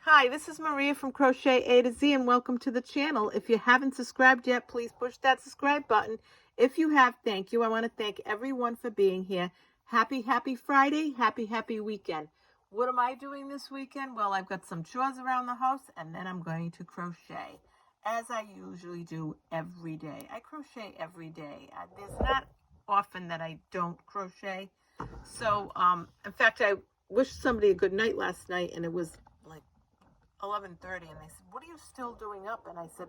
Hi, this is Maria from Crochet A to Z and welcome to the channel. If you haven't subscribed yet, please push that subscribe button. If you have, thank you. I want to thank everyone for being here. Happy Friday. Happy weekend. What am I doing this weekend? Well, I've got some chores around the house and then I'm going to crochet as I usually do every day. I crochet every day. There's not often that I don't crochet. So, in fact, I wished somebody a good night last night and it was like 11:30 and they said, "What are you still doing up?" And I said,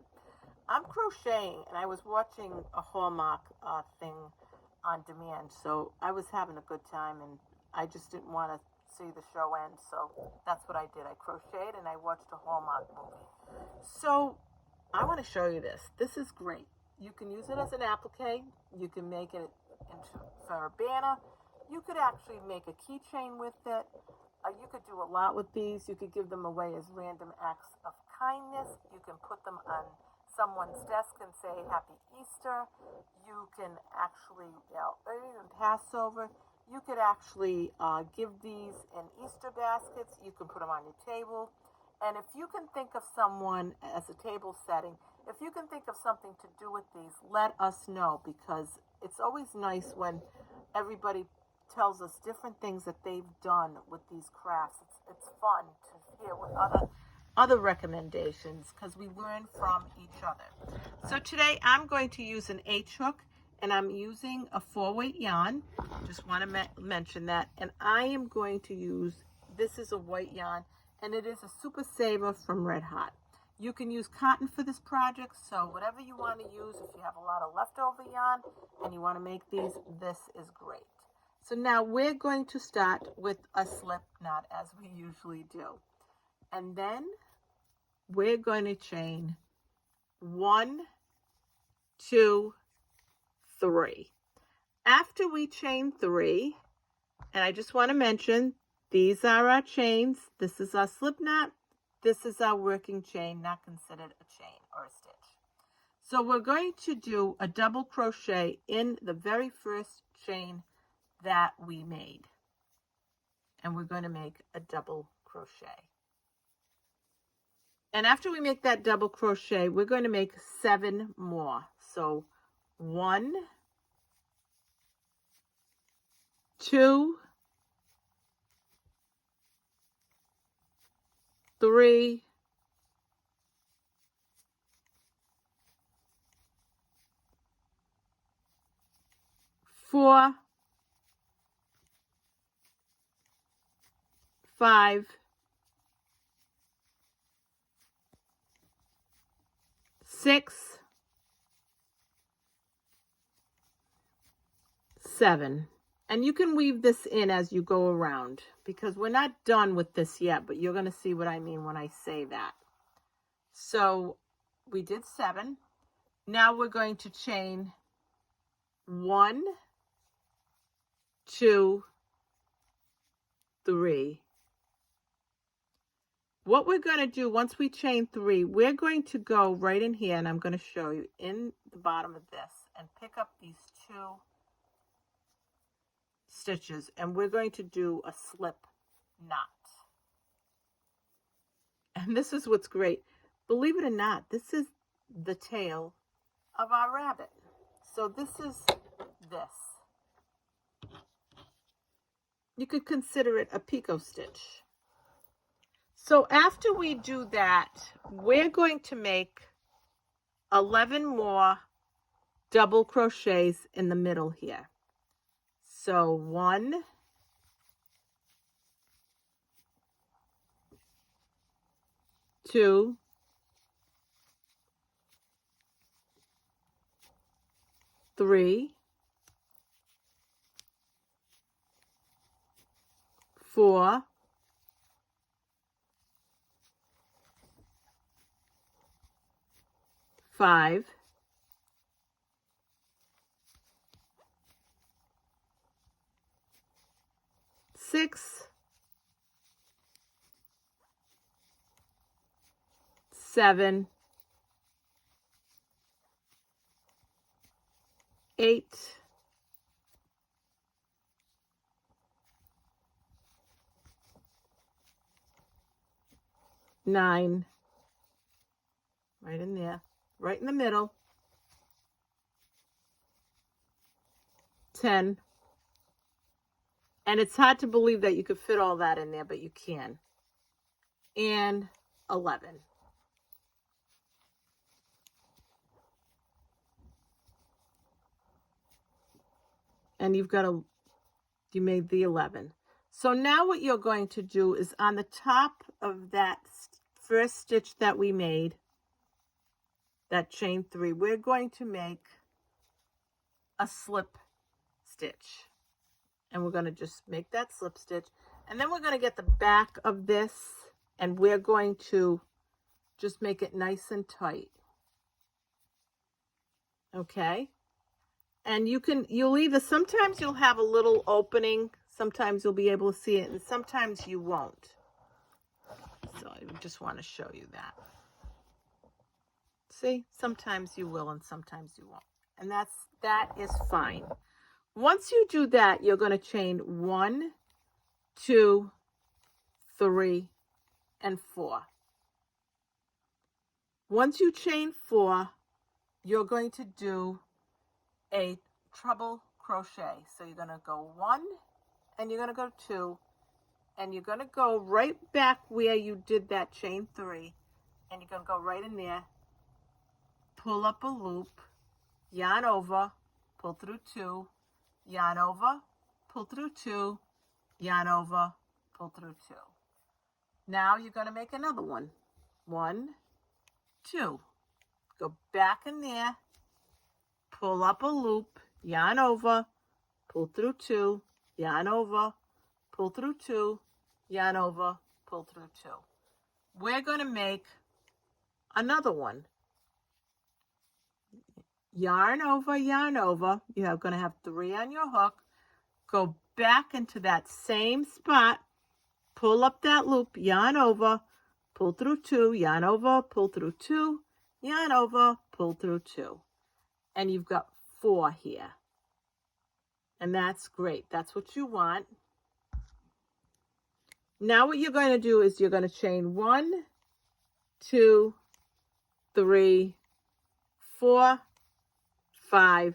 "I'm crocheting." And I was watching a Hallmark thing on demand, so I was having a good time and I just didn't want to see the show end, so that's what I did. I crocheted and I watched a Hallmark movie. So I want to show you this. This is great. You can use it as an applique. You can make it for a banner. You could actually make a keychain with it. You could do a lot with these. You could give them away as random acts of kindness. You can put them on someone's desk and say Happy Easter. You can actually, or even Passover. You could actually give these in Easter baskets. You can put them on your table. And if you can think of someone as a table setting, if you can think of something to do with these, let us know, because it's always nice when everybody tells us different things that they've done with these crafts. It's fun to hear what other recommendations, because we learn from each other. So today I'm going to use an H hook and I'm using a 4-weight yarn. Just want to mention that. And I am going to use, this is a white yarn and it is a Super Saver from Red Hot. You can use cotton for this project, so whatever you want to use. If you have a lot of leftover yarn and you want to make these, this is great. So now we're going to start with a slip knot as we usually do. And then we're going to chain 1, 2, 3. After we chain 3, and I just want to mention, these are our chains. This is our slip knot. This is our working chain, not considered a chain or a stitch. So we're going to do a double crochet in the very first chain that we made, and we're going to make a double crochet. And after we make that double crochet, we're going to make 7 more. So 1, 2, 3, 4, 5, 6, 7. And you can weave this in as you go around, because we're not done with this yet, but you're going to see what I mean when I say that. So we did 7. Now we're going to chain 1, 2, 3. What we're going to do once we chain 3, we're going to go right in here, and I'm going to show you in the bottom of this, and pick up these 2 stitches, and we're going to do a slip knot. And this is what's great. Believe it or not, this is the tail of our rabbit. So this is this. You could consider it a picot stitch. So after we do that, we're going to make 11 more double crochets in the middle here. So 1, 2, 3, 4, 5, 6, 7, 8, 9, right in there, right in the middle, 10, and it's hard to believe that you could fit all that in there, but you can, and 11. And you made the 11. So now what you're going to do is on the top of that first stitch that we made, that chain 3, we're going to make a slip stitch. And we're going to just make that slip stitch. And then we're going to get the back of this and we're going to just make it nice and tight. Okay? And you'll either, sometimes you'll have a little opening, sometimes you'll be able to see it, and sometimes you won't. So I just want to show you that. See, sometimes you will and sometimes you won't. And that is fine. Once you do that, you're going to chain 1, 2, 3, and 4. Once you chain 4, you're going to do a treble crochet. So you're going to go 1 and you're going to go 2 and you're going to go right back where you did that chain 3 and you're going to go right in there, pull up a loop, yarn over, pull through 2, yarn over, pull through 2, yarn over, pull through 2. Now you're going to make another one. 1, 2. Go back in there, pull up a loop, yarn over, pull through 2, yarn over, pull through 2, yarn over, pull through 2. We're going to make another one. Yarn over, you're going to have 3 on your hook. Go back into that same spot, pull up that loop, yarn over, pull through 2, yarn over, pull through 2, yarn over, pull through 2. And you've got 4 here. And that's great. That's what you want. Now what you're going to do is you're going to chain 1, 2, 3, 4, 5,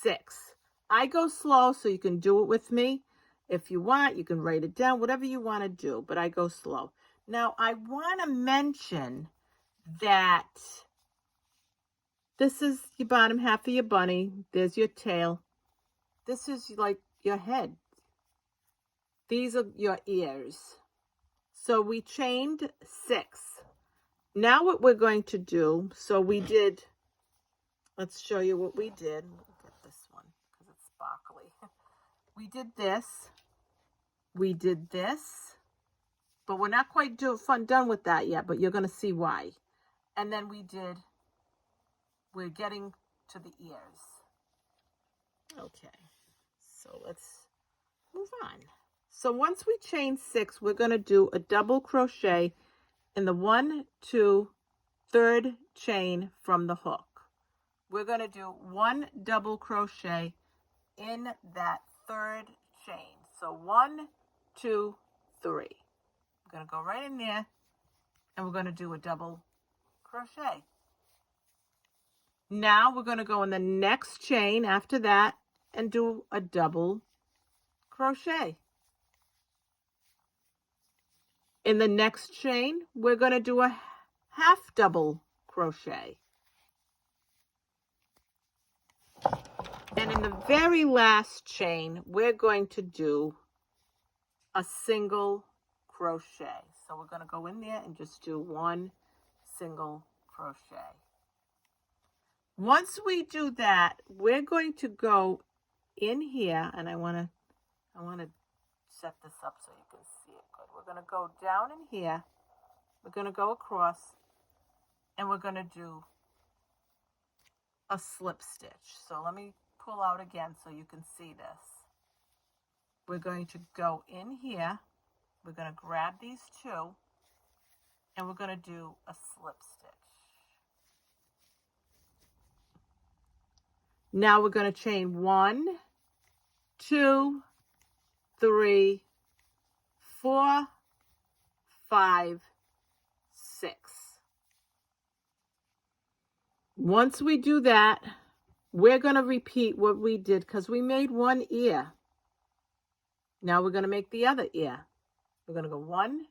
6. I go slow so you can do it with me. If you want, you can write it down, whatever you want to do, but I go slow. Now I want to mention that this is your bottom half of your bunny. There's your tail. This is like your head. These are your ears. So we chained 6. Now what we're going to do, so we did, let's show you what we did. We'll get this one because it's sparkly. We did this. We did this. But we're not quite done with that yet, but you're going to see why. And then we're getting to the ears. Okay, so let's move on. So once we chain 6, we're going to do a double crochet in the 1, 2, 3rd chain from the hook. We're going to do 1 double crochet in that 3rd chain. So 1, 2, 3. We're going to go right in there and we're going to do a double crochet. Now we're going to go in the next chain after that and do a double crochet. In the next chain, we're going to do a half double crochet. And in the very last chain, we're going to do a single crochet. So we're going to go in there and just do 1 single crochet. Once we do that, we're going to go in here, and I want to set this up so you can see it good. We're going to go down in here. We're going to go across, and we're going to do a slip stitch. So let me pull out again so you can see this. We're going to go in here. We're going to grab these 2, and we're going to do a slip stitch. Now we're going to chain 1, 2, 3, 4, 5, 6. Once we do that, we're going to repeat what we did because we made one ear. Now we're going to make the other ear. We're going to go 1,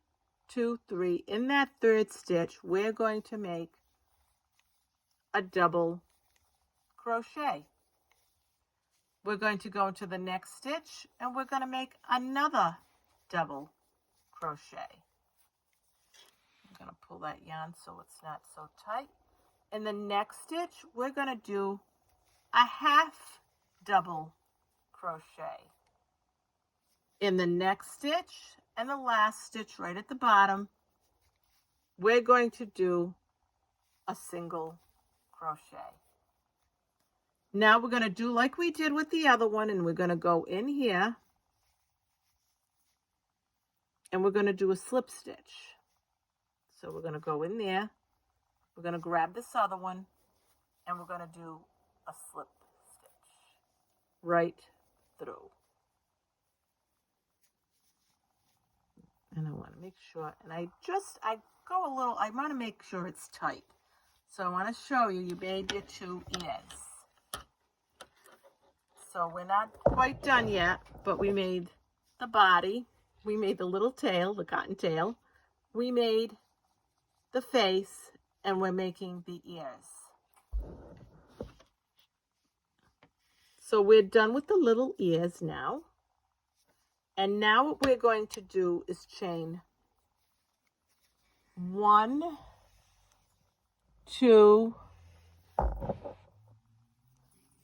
2, 3. In that third stitch, we're going to make a double crochet. We're going to go into the next stitch and we're going to make another double crochet. I'm going to pull that yarn so it's not so tight. In the next stitch, we're going to do a half double crochet. In the next stitch and the last stitch right at the bottom, we're going to do a single crochet. Now we're going to do like we did with the other one, and we're going to go in here and we're going to do a slip stitch. So we're going to go in there, we're going to grab this other one, and we're going to do a slip stitch right through. And I want to make sure, and I want to make sure it's tight. So I want to show you, you made your 2 ears. So we're not quite done yet, but we made the body, we made the little tail, the cotton tail, we made the face, and we're making the ears. So we're done with the little ears now. And now what we're going to do is chain 1, 2,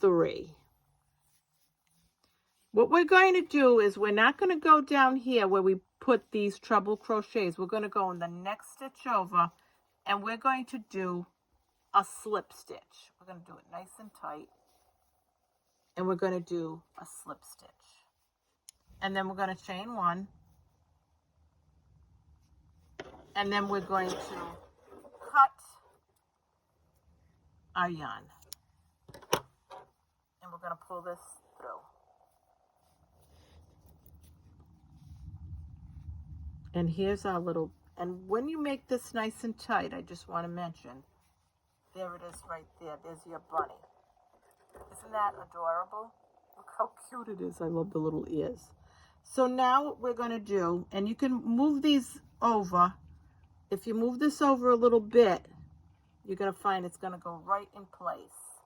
3. What we're going to do is we're not going to go down here where we put these treble crochets. We're going to go in the next stitch over and we're going to do a slip stitch. We're going to do it nice and tight. And we're going to do a slip stitch. And then we're going to chain 1. And then we're going to cut our yarn. And we're going to pull this through. And here's our little, and when you make this nice and tight, I just want to mention, there it is right there. There's your bunny. Isn't that adorable? Look how cute it is. I love the little ears. So now what we're going to do, and you can move these over. If you move this over a little bit, you're going to find it's going to go right in place.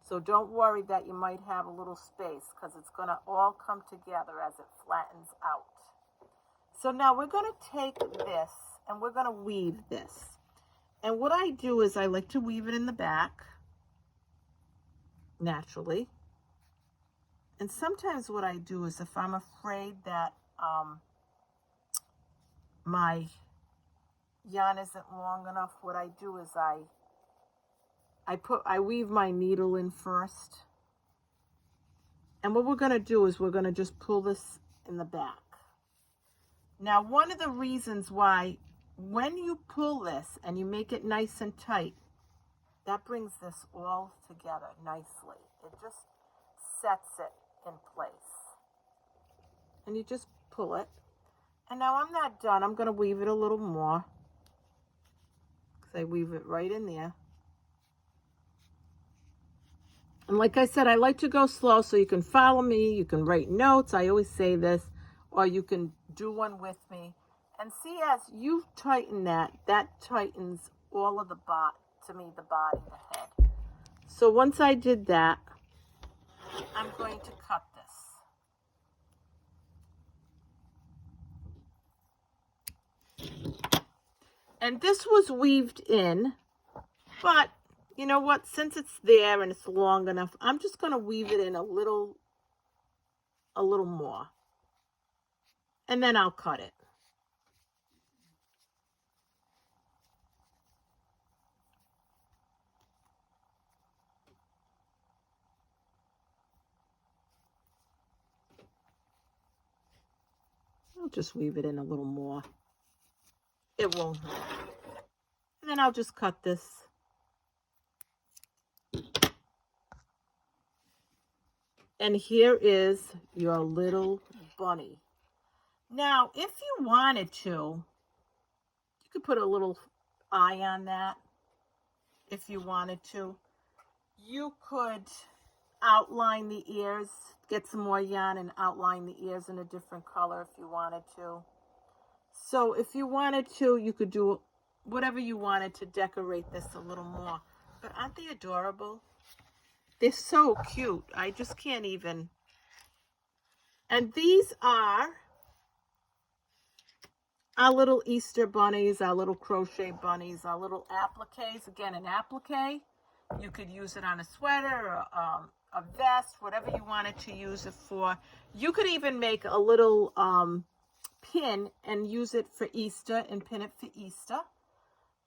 So don't worry that you might have a little space because it's going to all come together as it flattens out. So now we're going to take this and we're going to weave this. And what I do is I like to weave it in the back, naturally. And sometimes what I do is if I'm afraid that my yarn isn't long enough, what I do is I weave my needle in first. And what we're going to do is we're going to just pull this in the back. Now, one of the reasons why when you pull this and you make it nice and tight, that brings this all together nicely. It just sets it in place. And you just pull it. And now I'm not done. I'm going to weave it a little more. Because I weave it right in there. And like I said, I like to go slow so you can follow me. You can write notes. I always say this. Or you can do one with me. And see, as you tighten that tightens all of the body, the body, the head. So once I did that, I'm going to cut this. And this was weaved in, but you know what? Since it's there and it's long enough, I'm just going to weave it in a little more. And then I'll cut it. I'll just weave it in a little more. It won't hurt. And then I'll just cut this. And here is your little bunny. Now, if you wanted to, you could put a little eye on that if you wanted to. You could outline the ears, get some more yarn and outline the ears in a different color if you wanted to. So if you wanted to, you could do whatever you wanted to decorate this a little more. But aren't they adorable? They're so cute. I just can't even. And these are our little Easter bunnies, our little crochet bunnies, our little appliques. Again, an applique. You could use it on a sweater or a vest, whatever you wanted to use it for. You could even make a little pin and use it for Easter and pin it for Easter.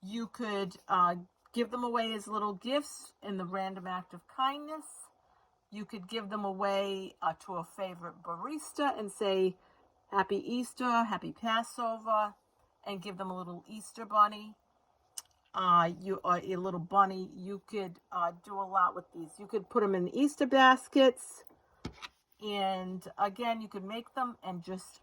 You could give them away as little gifts in the random act of kindness. You could give them away to a favorite barista and say, Happy Easter, Happy Passover, and give them a little Easter bunny. Or a little bunny. You could do a lot with these. You could put them in Easter baskets. And again, you could make them and just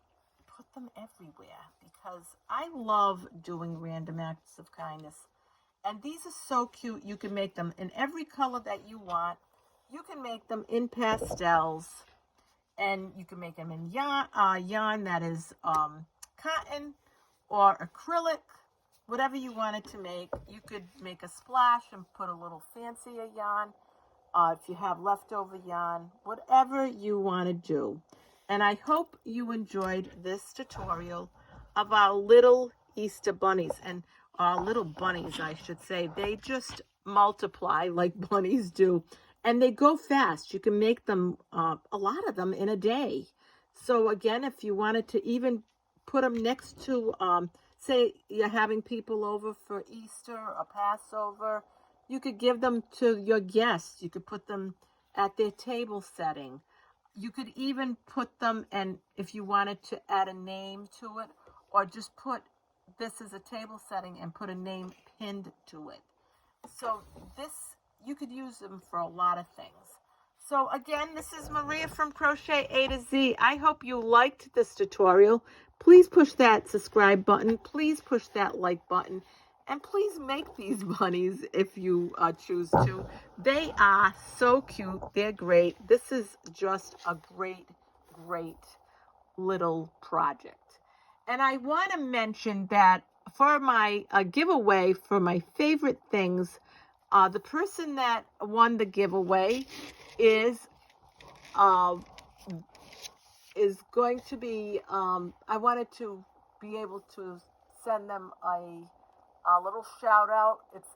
put them everywhere, because I love doing random acts of kindness. And these are so cute. You can make them in every color that you want. You can make them in pastels, and you can make them in yarn that is cotton or acrylic, whatever you wanted to make. You could make a splash and put a little fancier yarn. If you have leftover yarn, whatever you want to do. And I hope you enjoyed this tutorial of our little Easter bunnies, and our little bunnies, I should say. They just multiply like bunnies do, and they go fast. You can make them, a lot of them in a day. So again, if you wanted to even put them next to, say you're having people over for Easter or Passover, you could give them to your guests. You could put them at their table setting. You could even put them, and if you wanted to add a name to it, or just put this as a table setting and put a name pinned to it. So this, you could use them for a lot of things. So again, this is Maria from Crochet A to Z. I hope you liked this tutorial. Please push that subscribe button. Please push that like button. And please make these bunnies if you choose to. They are so cute. They're great. This is just a great, great little project. And I want to mention that for my giveaway for my favorite things, the person that won the giveaway is going to be, I wanted to be able to send them a little shout out. It's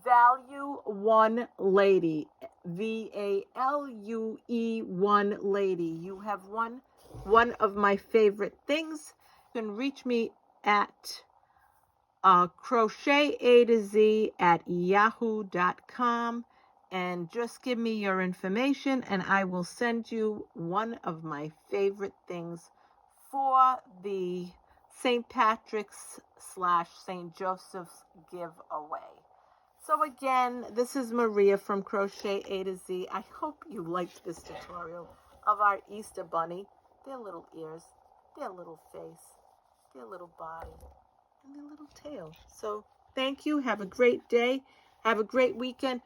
Value One Lady, VALUE One Lady. You have won one of my favorite things. You can reach me at crochetatoz@yahoo.com, and just give me your information and I will send you one of my favorite things for the St. Patrick's / St. Joseph's giveaway. So again, this is Maria from Crochet A to Z. I hope you liked this tutorial of our Easter bunny. Their little ears, their little face, their little body, and their little tail. So thank you. Have a great day. Have a great weekend.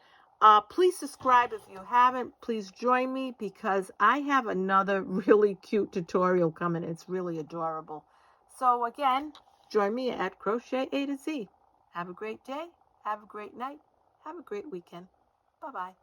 Please subscribe if you haven't. Please join me, because I have another really cute tutorial coming. It's really adorable. So again, join me at Crochet A to Z. Have a great day. Have a great night. Have a great weekend. Bye-bye.